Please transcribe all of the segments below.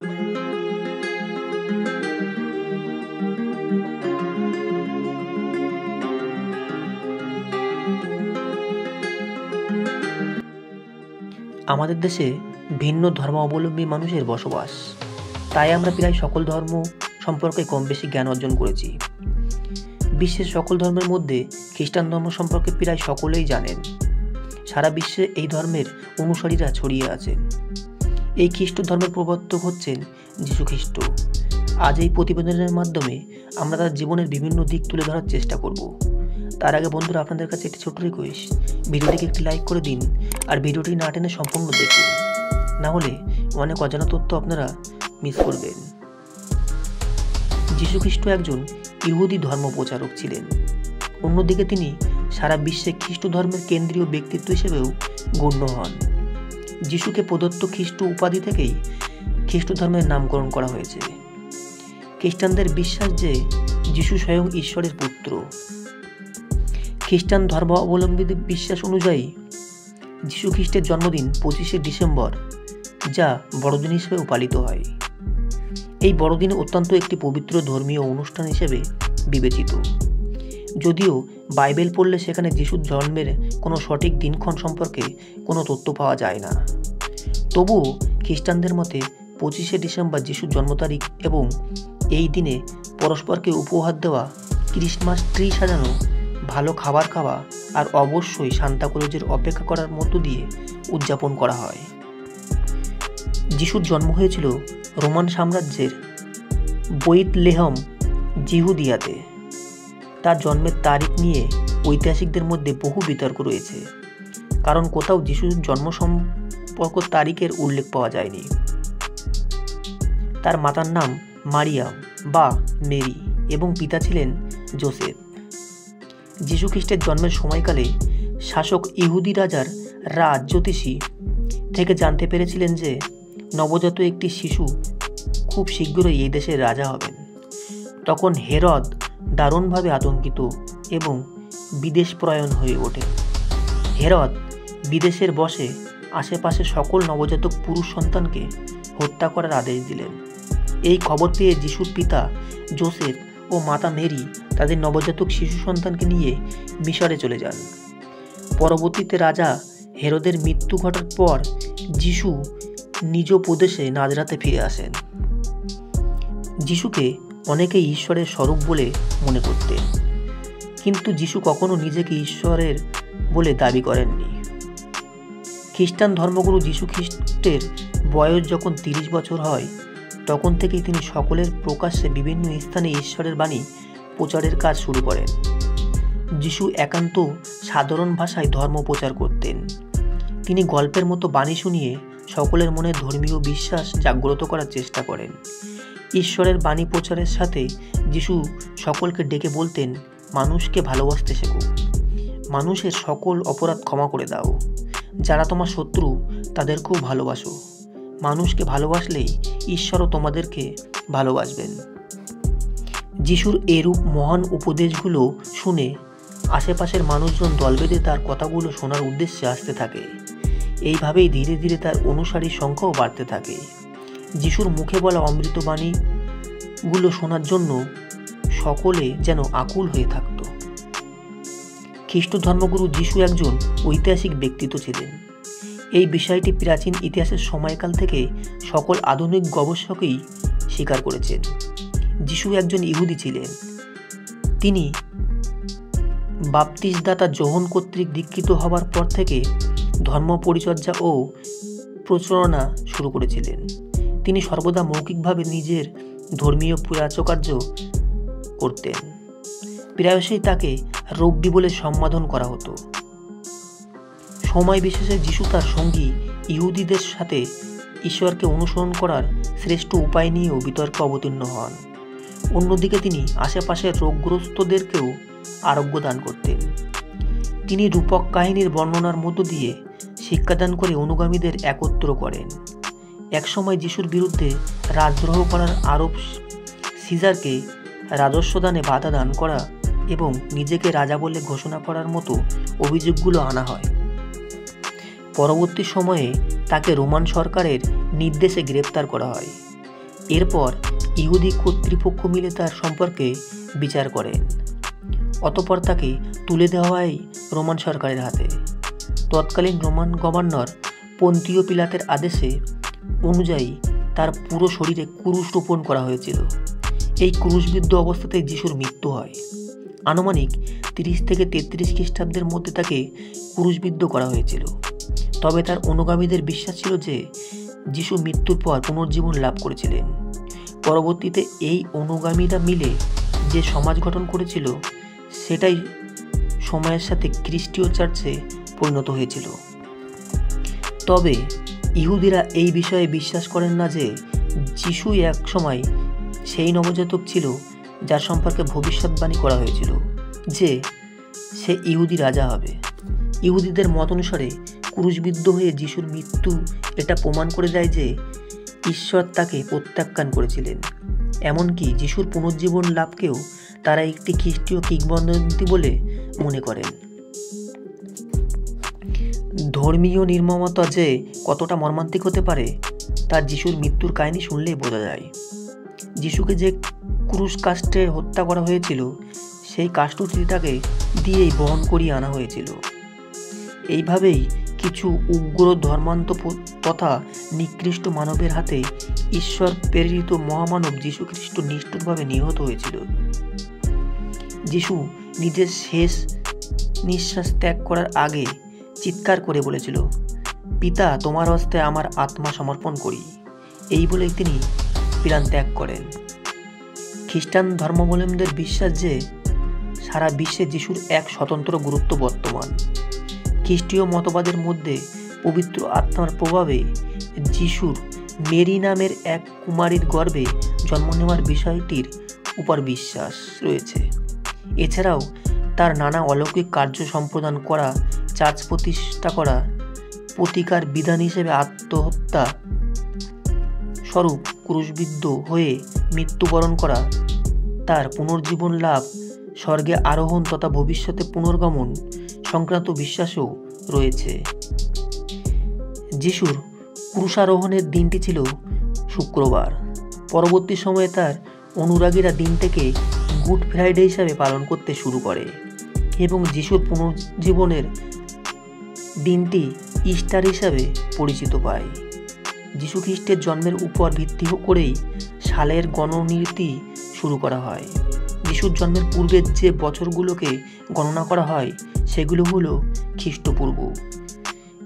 আমাদের দেশে ভিন্ন ধর্মাবলম্বী মানুষের বসবাস, তাই আমরা প্রায় সকল ধর্ম সম্পর্কে কম বেশি জ্ঞান অর্জন করেছি। বিশ্বের সকল ধর্মের মধ্যে খ্রিস্টান ধর্ম সম্পর্কে প্রায় সকলেই জানেন। সারা বিশ্বে এই ধর্মের অনুসারীরা ছড়িয়ে আছেন। এই খ্রিস্ট ধর্মের প্রবর্তক হচ্ছেন যীশু খ্রিস্ট। আজ এই প্রতিবেদনের মাধ্যমে আমরা তার জীবনের বিভিন্ন দিক তুলে ধরার চেষ্টা করব। তার আগে বন্ধুরা, আপনাদের কাছে একটি ছোট্ট রিকোয়েস্ট, ভিডিওটিকে একটি লাইক করে দিন আর ভিডিওটি না টেনে সম্পূর্ণ দেখুন, না হলে অনেক অজানা তথ্য আপনারা মিস করবেন। যীশু খ্রিস্ট একজন ইহুদি ধর্ম প্রচারক ছিলেন। অন্যদিকে তিনি সারা বিশ্বে খ্রিস্ট ধর্মের কেন্দ্রীয় ব্যক্তিত্ব হিসেবেও গণ্য হন। যীশুকে প্রদত্ত খ্রিস্ট উপাধি থেকেই খ্রিস্ট ধর্মের নামকরণ করা হয়েছে। খ্রিস্টানদের বিশ্বাস যে যীশু স্বয়ং ঈশ্বরের পুত্র। খ্রিস্টান ধর্মাবলম্বীদের বিশ্বাস অনুযায়ী যীশু খ্রিস্টের জন্মদিন 25শে ডিসেম্বর, যা বড়দিন হিসেবেও পালিত হয়। এই বড়দিন অত্যন্ত একটি পবিত্র ধর্মীয় অনুষ্ঠান হিসেবে বিবেচিত। যদিও বাইবেল পড়লে সেখানে যীশুর জন্মের কোনো সঠিক দিনক্ষণ সম্পর্কে কোনো তথ্য পাওয়া যায় না। তবুও খ্রিস্টানদের মতে 25শে ডিসেম্বর যীশুর জন্ম তারিখ এবং এই দিনে পরস্পরকে উপহার দেওয়া, ক্রিসমাস ট্রি সাজানো, ভালো খাবার খাওয়া আর অবশ্যই সান্তাক্লজের অপেক্ষা করার মধ্য দিয়ে উদযাপন করা হয়। যিশুর জন্ম হয়েছিল রোমান সাম্রাজ্যের বেথলেহেম, জিহুদিয়াতে। তার জন্মের তারিখ নিয়ে ঐতিহাসিকদের মধ্যে বহু বিতর্ক রয়েছে, কারণ কোথাও যিশুর জন্ম সম্পর্ক তারিখের উল্লেখ পাওয়া যায়নি। তার মাতার নাম মারিয়াম বা মেরি এবং পিতা ছিলেন যোসেফ। যীশু খ্রিস্টের জন্মের সময়কালে শাসক ইহুদি রাজার জ্যোতিষী থেকে জানতে পেরেছিলেন যে নবজাত একটি শিশু খুব শীঘ্রই এই দেশের রাজা হবেন। তখন হেরদ দারুণভাবে আতঙ্কিত এবং বিদেশপ্রয়াণ হয়ে ওঠে। হেরদ বিদেশের বসে আশেপাশে সকল নবজাতক পুরুষ সন্তানকে হত্যা করার আদেশ দিলেন। এই খবর পেয়ে যিশুর পিতা যোসেফ ও মাতা মেরি তাদের নবজাতক শিশু সন্তানকে নিয়ে মিশরে চলে যান। পরবর্তীতে রাজা হেরোদের মৃত্যু ঘটার পর যিশু নিজ প্রদেশে নাজরাতে ফিরে আসেন। যিশুকে অনেকেই ঈশ্বরের স্বরূপ বলে মনে করতেন, কিন্তু যিশু কখনো নিজেকে ঈশ্বরের বলে দাবি করেননি। খ্রিস্টান ধর্মগুরু যীশু খ্রিস্টের বয়স যখন 30 বছর হয়, তখন থেকেই তিনি সকলের প্রকাশ্যে বিভিন্ন স্থানে ঈশ্বরের বাণী প্রচারের কাজ শুরু করেন। যিশু একান্ত সাধারণ ভাষায় ধর্ম প্রচার করতেন। তিনি গল্পের মতো বাণী শুনিয়ে সকলের মনে ধর্মীয় বিশ্বাস জাগ্রত করার চেষ্টা করেন। ঈশ্বরের বাণী প্রচারের সাথে যিশু সকলকে ডেকে বলতেন, মানুষকে ভালোবাসতে শেখো, মানুষের সকল অপরাধ ক্ষমা করে দাও, যারা তোমার শত্রু তাদেরকেও ভালোবাসো। মানুষকে ভালোবাসলেই ঈশ্বরও তোমাদেরকে ভালোবাসবেন। যিশুর এরূপ মহান উপদেশগুলো শুনে আশেপাশের মানুষজন দল বেঁধে তার কথাগুলো শোনার উদ্দেশ্যে আসতে থাকে। এইভাবেই ধীরে ধীরে তার অনুসারীর সংখ্যাও বাড়তে থাকে। যিশুর মুখে বলা অমৃতবাণীগুলো শোনার জন্য সকলে যেন আকুল হয়ে থাকত। খ্রিস্ট ধর্মগুরু যিশু একজন ঐতিহাসিক ব্যক্তিত্ব ছিলেন। এই বিষয়টি প্রাচীন ইতিহাসের সময়কাল থেকে সকল আধুনিক গবেষকই স্বীকার করেছেন। যিশু একজন ইহুদি ছিলেন। তিনি বাপ্তিস্মদাতা যোহন কর্তৃক দীক্ষিত হবার পর থেকে ধর্ম পরিচর্যা ও প্রচারণা শুরু করেছিলেন। তিনি সর্বদা মৌখিকভাবে নিজের ধর্মীয় প্রচারকার্য করতেন। প্রায়শই তাকে রব্বি বলে সম্বোধন করা হতো। সময় বিশেষে যিশু তার সঙ্গী ইহুদিদের সাথে ঈশ্বরকে অনুসরণ করার শ্রেষ্ঠ উপায় নিয়েও বিতর্কে অবতীর্ণ হন। অন্যদিকে তিনি আশেপাশের রোগগ্রস্তদেরকেও আরোগ্য দান করতেন। তিনি রূপক কাহিনীর বর্ণনার মধ্য দিয়ে শিক্ষাদান করে অনুগামীদের একত্র করেন। একসময় যিশুর বিরুদ্ধে রাজদ্রোহ করার আরব সিজারকে রাজস্ব দানে বাধা দান করা এবং নিজেকে রাজা বলে ঘোষণা করার মতো অভিযোগগুলো আনা হয়। পরবর্তী সময়ে তাকে রোমান সরকারের নির্দেশে গ্রেপ্তার করা হয়। এরপর ইহুদি কর্তৃপক্ষ মিলে তার সম্পর্কে বিচার করেন। অতঃপর তাকে তুলে দেওয়া হয় রোমান সরকারের হাতে। তৎকালীন রোমান গভর্নর পন্তীয় পিলাতের আদেশে অনুযায়ী তার পুরো শরীরে ক্রুশ রোপণ করা হয়েছিল। এই ক্রুশবিদ্ধ অবস্থাতে যিশুর মৃত্যু হয়। আনুমানিক 30 থেকে 33 খ্রিস্টাব্দের মধ্যে তাকে ক্রুশবিদ্ধ করা হয়েছিল। তবে তার অনুগামীদের বিশ্বাস ছিল যে যিশু মৃত্যুর পর পুনর্জীবন লাভ করেছিলেন। পরবর্তীতে এই অনুগামীরা মিলে যে সমাজ গঠন করেছিল সেটাই সময়ের সাথে খ্রিস্টীয় চার্চে পরিণত হয়েছিল। তবে ইহুদিরা এই বিষয়ে বিশ্বাস করেন না যে যিশুই এক সময় সেই নবজাতক ছিল যার সম্পর্কে ভবিষ্যৎবাণী করা হয়েছিল যে সে ইহুদি রাজা হবে। ইহুদিদের মত অনুসারে ক্রুশবিদ্ধ হয়ে যিশুর মৃত্যু এটা প্রমাণ করে দেয় যে ঈশ্বর তাকে প্রত্যাখ্যান করেছিলেন। এমনকি যিশুর পুনর্জীবন লাভকেও তারা একটি খ্রিস্টীয় কিংবদন্তি বলে মনে করেন। ধর্মীয় নির্মমতা যে কতটা মর্মান্তিক হতে পারে তা যিশুর মৃত্যুর কাহিনী শুনলেই বোঝা যায়। যিশুকে যে ক্রুশ কাষ্ঠে হত্যা করা হয়েছিল সেই কাষ্ঠটিটাকে দিয়েই বহন করিয়ে আনা হয়েছিল। এইভাবেই কিছু উগ্র ধর্মান্ত তথা নিকৃষ্ট মানবের হাতে ঈশ্বর প্রেরিত মহামানব যীশু খ্রিস্ট নিষ্ঠুরভাবে নিহত হয়েছিল। যিশু নিজের শেষ নিঃশ্বাস ত্যাগ করার আগে চিৎকার করে বলেছিল, পিতা, তোমার হস্তে আমার আত্মা সমর্পণ করি। এই বলেই তিনি প্রাণ ত্যাগ করেন। খ্রিস্টান ধর্মাবলম্বীদের বিশ্বাস যে সারা বিশ্বে যিশুর এক স্বতন্ত্র গুরুত্ব বর্তমান। খ্রিস্টীয় মতবাদের মধ্যে পবিত্র আত্মার প্রভাবে যিশুর মেরি নামের এক কুমারীর গর্ভে জন্ম নেওয়ার বিষয়টির উপর বিশ্বাস রয়েছে। এছাড়াও তার নানা অলৌকিক কার্য সম্পাদন করা, চার্চ প্রতিষ্ঠা করা, প্রতিকার বিধান হিসেবে আত্মহত্যা স্বরূপ ক্রুশবিদ্ধ হয়ে মৃত্যুবরণ করা, তার পুনর্জীবন লাভ, স্বর্গে আরোহণ তথা ভবিষ্যতে পুনর্গমন সংক্রান্ত বিশ্বাসও রয়েছে। যিশুর ক্রুশারোহণের দিনটি ছিল শুক্রবার। পরবর্তী সময়ে তার অনুরাগীরা দিনটিকে গুড ফ্রাইডে হিসাবে পালন করতে শুরু করে এবং যিশুর পুনর্জীবনের দিনটি ইস্টার হিসাবে পরিচিত পায়। যিশু খ্রিস্টের জন্মের উপর ভিত্তি করেই সালের গণনীতি শুরু করা হয়। যিশুর জন্মের পূর্বের যে বছরগুলোকে গণনা করা হয় সেগুলো হলো খ্রিস্টপূর্ব।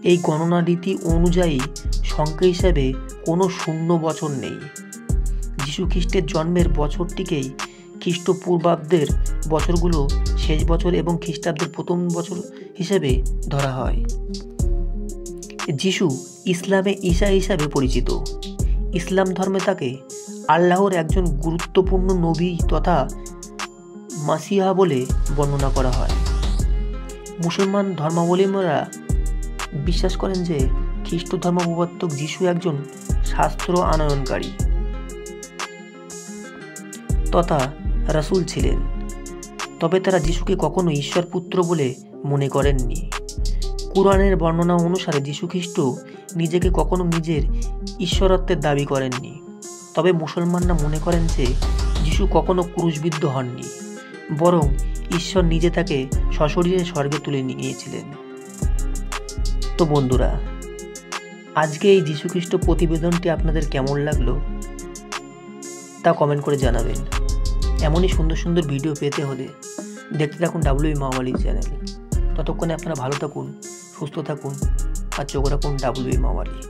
এই গণনা রীতি অনুযায়ী সংখ্যা হিসাবে কোনো শূন্য বছর নেই। যিশু খ্রিস্টের জন্মের বছরটিকেই খ্রিস্টপূর্বাব্দের বছরগুলো শেষ বছর এবং খ্রিস্টাব্দের প্রথম বছর হিসেবে ধরা হয়। যিশু ইসলামে ঈসা হিসাবে পরিচিত। ইসলাম ধর্মে তাকে আল্লাহর একজন গুরুত্বপূর্ণ নবী তথা মাসিহা বলে বর্ণনা করা হয়। মুসলমান ধর্মাবলম্বীরা বিশ্বাস করেন যে খ্রিস্ট ধর্ম প্রবর্তক যিশু একজন শাস্ত্র আনয়নকারী তথা রাসূল ছিলেন। তবে তারা যিশুকে কখনো ঈশ্বর পুত্র বলে মনে করেননি। কুরআনের বর্ণনা অনুসারে যিশু খ্রিস্ট নিজেকে কখনো নিজের ঈশ্বরত্বের দাবি করেননি। তবে মুসলমানরা মনে করেন যে যিশু কখনো ক্রুশবিদ্ধ হননি, বরং ঈশ্বর নিজে তাকে সশরীরে স্বর্গে তুলে নিয়েছিলেন। তো বন্ধুরা, আজকে এই যীশু খ্রিস্ট প্রতিবেদনটি আপনাদের কেমন লাগলো তা কমেন্ট করে জানাবেন। এমনই সুন্দর সুন্দর ভিডিও পেতে হলে দেখতে থাকুন WB মাওয়ালি চ্যানেল। ততক্ষণে আপনারা ভালো থাকুন, সুস্থ থাকুন আর চোখ রাখুন WB মাওয়ালি।